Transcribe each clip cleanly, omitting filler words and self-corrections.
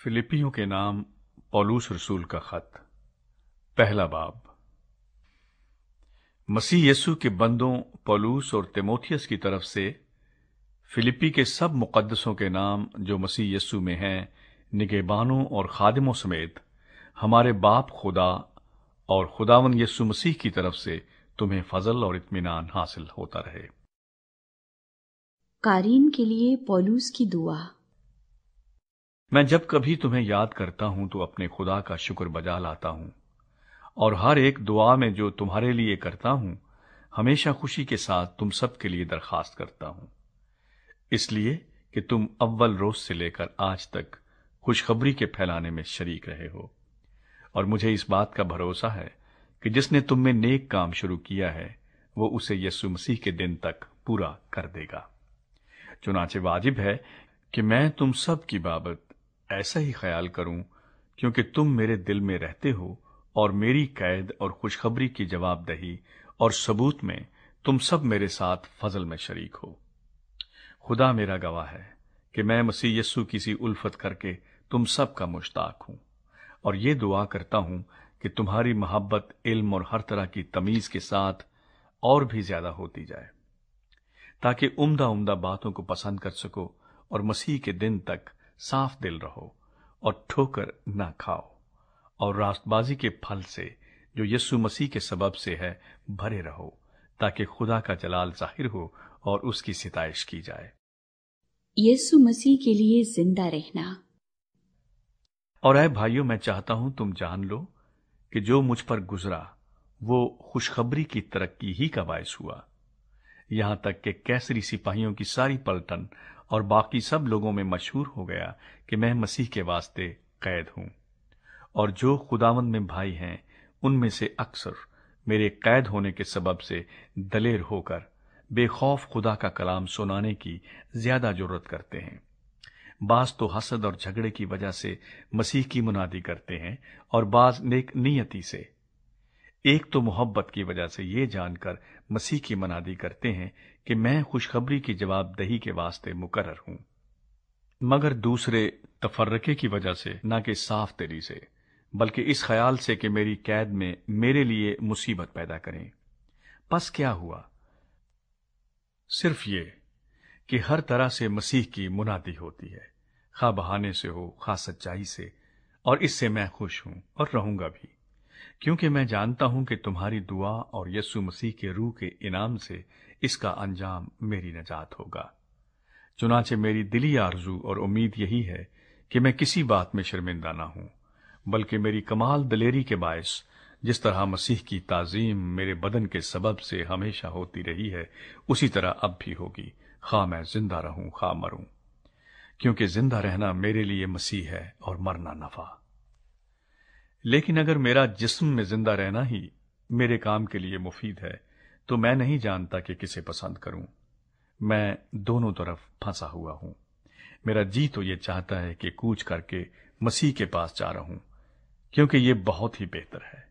फिलिपियों के नाम पौलुस रसूल का खत। पहला बाब। मसीह यीशु के बंदों पौलुस और तिमोथियस की तरफ से फिलिपी के सब मुकद्दसों के नाम जो मसीह यीशु में हैं, निगहबानों और खादिमों समेत हमारे बाप खुदा और खुदावन यीशु मसीह की तरफ से तुम्हें फजल और इत्मीनान हासिल होता रहे। कारीन के लिए पौलुस की दुआ। मैं जब कभी तुम्हें याद करता हूं तो अपने खुदा का शुक्र बजा लाता हूं, और हर एक दुआ में जो तुम्हारे लिए करता हूं हमेशा खुशी के साथ तुम सब के लिए दरखास्त करता हूं, इसलिए कि तुम अव्वल रोज से लेकर आज तक खुशखबरी के फैलाने में शरीक रहे हो। और मुझे इस बात का भरोसा है कि जिसने तुम में नेक काम शुरू किया है वो उसे यीशु मसीह के दिन तक पूरा कर देगा। चुनाचे वाजिब है कि मैं तुम सब की बाबत ऐसा ही ख्याल करूं, क्योंकि तुम मेरे दिल में रहते हो और मेरी कैद और खुशखबरी की जवाबदही और सबूत में तुम सब मेरे साथ फजल में शरीक हो। खुदा मेरा गवाह है कि मैं मसीह यीशु की सी उल्फत करके तुम सब का मुश्ताक हूं, और ये दुआ करता हूं कि तुम्हारी मोहब्बत, इल्म और हर तरह की तमीज के साथ और भी ज्यादा होती जाए, ताकि उम्दा उम्दा बातों को पसंद कर सको और मसीह के दिन तक साफ दिल रहो और ठोकर न खाओ, और रास्तबाजी के फल से जो यीशु मसीह के सबब से है भरे रहो, ताकि खुदा का जलाल जाहिर हो और उसकी सिताइश की जाए। यीशु मसीह के लिए जिंदा रहना। और ऐ भाइयों, मैं चाहता हूं तुम जान लो कि जो मुझ पर गुजरा वो खुशखबरी की तरक्की ही का बायस हुआ, यहां तक कि कैसरी सिपाहियों की सारी पलटन और बाकी सब लोगों में मशहूर हो गया कि मैं मसीह के वास्ते कैद हूं। और जो खुदावंद में भाई हैं उनमें से अक्सर मेरे कैद होने के सबब से दलेर होकर बेखौफ खुदा का कलाम सुनाने की ज्यादा जरूरत करते हैं। बाज तो हसद और झगड़े की वजह से मसीह की मुनादी करते हैं, और बाज नेक नियति से। एक तो मोहब्बत की वजह से ये जानकर मसीह की मनादी करते हैं कि मैं खुशखबरी की जवाबदही के वास्ते मुकर्रर हूं, मगर दूसरे तफर्रके की वजह से, न कि साफ दिली से, बल्कि इस ख्याल से कि मेरी कैद में मेरे लिए मुसीबत पैदा करें। बस क्या हुआ? सिर्फ ये कि हर तरह से मसीह की मुनादी होती है, खा बहाने से हो खा सच्चाई से, और इससे मैं खुश हूं और रहूंगा भी, क्योंकि मैं जानता हूं कि तुम्हारी दुआ और यीशु मसीह के रूह के इनाम से इसका अंजाम मेरी नजात होगा। चुनाचे मेरी दिली आरजू और उम्मीद यही है कि मैं किसी बात में शर्मिंदा ना हूं, बल्कि मेरी कमाल दलेरी के बायस जिस तरह मसीह की ताजीम मेरे बदन के सबब से हमेशा होती रही है, उसी तरह अब भी होगी, खा मैं जिंदा रहूं खा मरूं, क्योंकि जिंदा रहना मेरे लिए मसीह है और मरना नफा। लेकिन अगर मेरा जिस्म में जिंदा रहना ही मेरे काम के लिए मुफीद है, तो मैं नहीं जानता कि किसे पसंद करूं। मैं दोनों तरफ फंसा हुआ हूं। मेरा जी तो ये चाहता है कि कूच करके मसीह के पास जा रहूं, क्योंकि ये बहुत ही बेहतर है,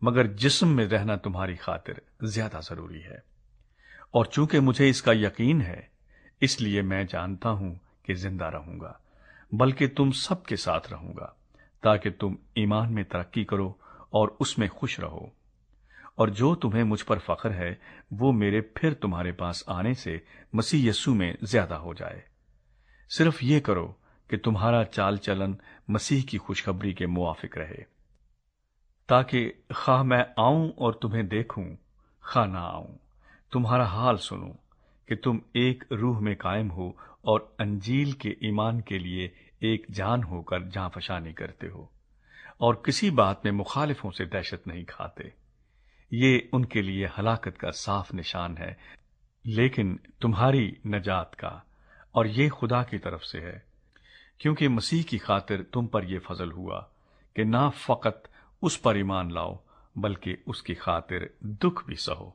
मगर जिस्म में रहना तुम्हारी खातिर ज्यादा जरूरी है। और चूंकि मुझे इसका यकीन है, इसलिए मैं जानता हूं कि जिंदा रहूंगा, बल्कि तुम सबके साथ रहूंगा, ताकि तुम ईमान में तरक्की करो और उसमें खुश रहो। और जो तुम्हें मुझ पर फख्र है वो मेरे फिर तुम्हारे पास आने से मसीह यीशु में ज्यादा हो जाए। सिर्फ ये करो कि तुम्हारा चाल चलन मसीह की खुशखबरी के मुआफिक रहे, ताकि खा मैं आऊं और तुम्हें देखूं, खा ना आऊं, तुम्हारा हाल सुनूं कि तुम एक रूह में कायम हो और अंजील के ईमान के लिए एक जान होकर जहां फशानी करते हो, और किसी बात में मुखालिफों से दहशत नहीं खाते। ये उनके लिए हलाकत का साफ निशान है, लेकिन तुम्हारी नजात का, और ये खुदा की तरफ से है, क्योंकि मसीह की खातिर तुम पर यह फजल हुआ कि ना फकत उस पर ईमान लाओ, बल्कि उसकी खातिर दुख भी सहो।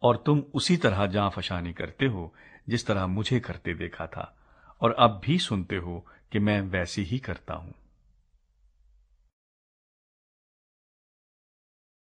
और तुम उसी तरह जां फशानी करते हो जिस तरह मुझे करते देखा था, और अब भी सुनते हो कि मैं वैसी ही करता हूं।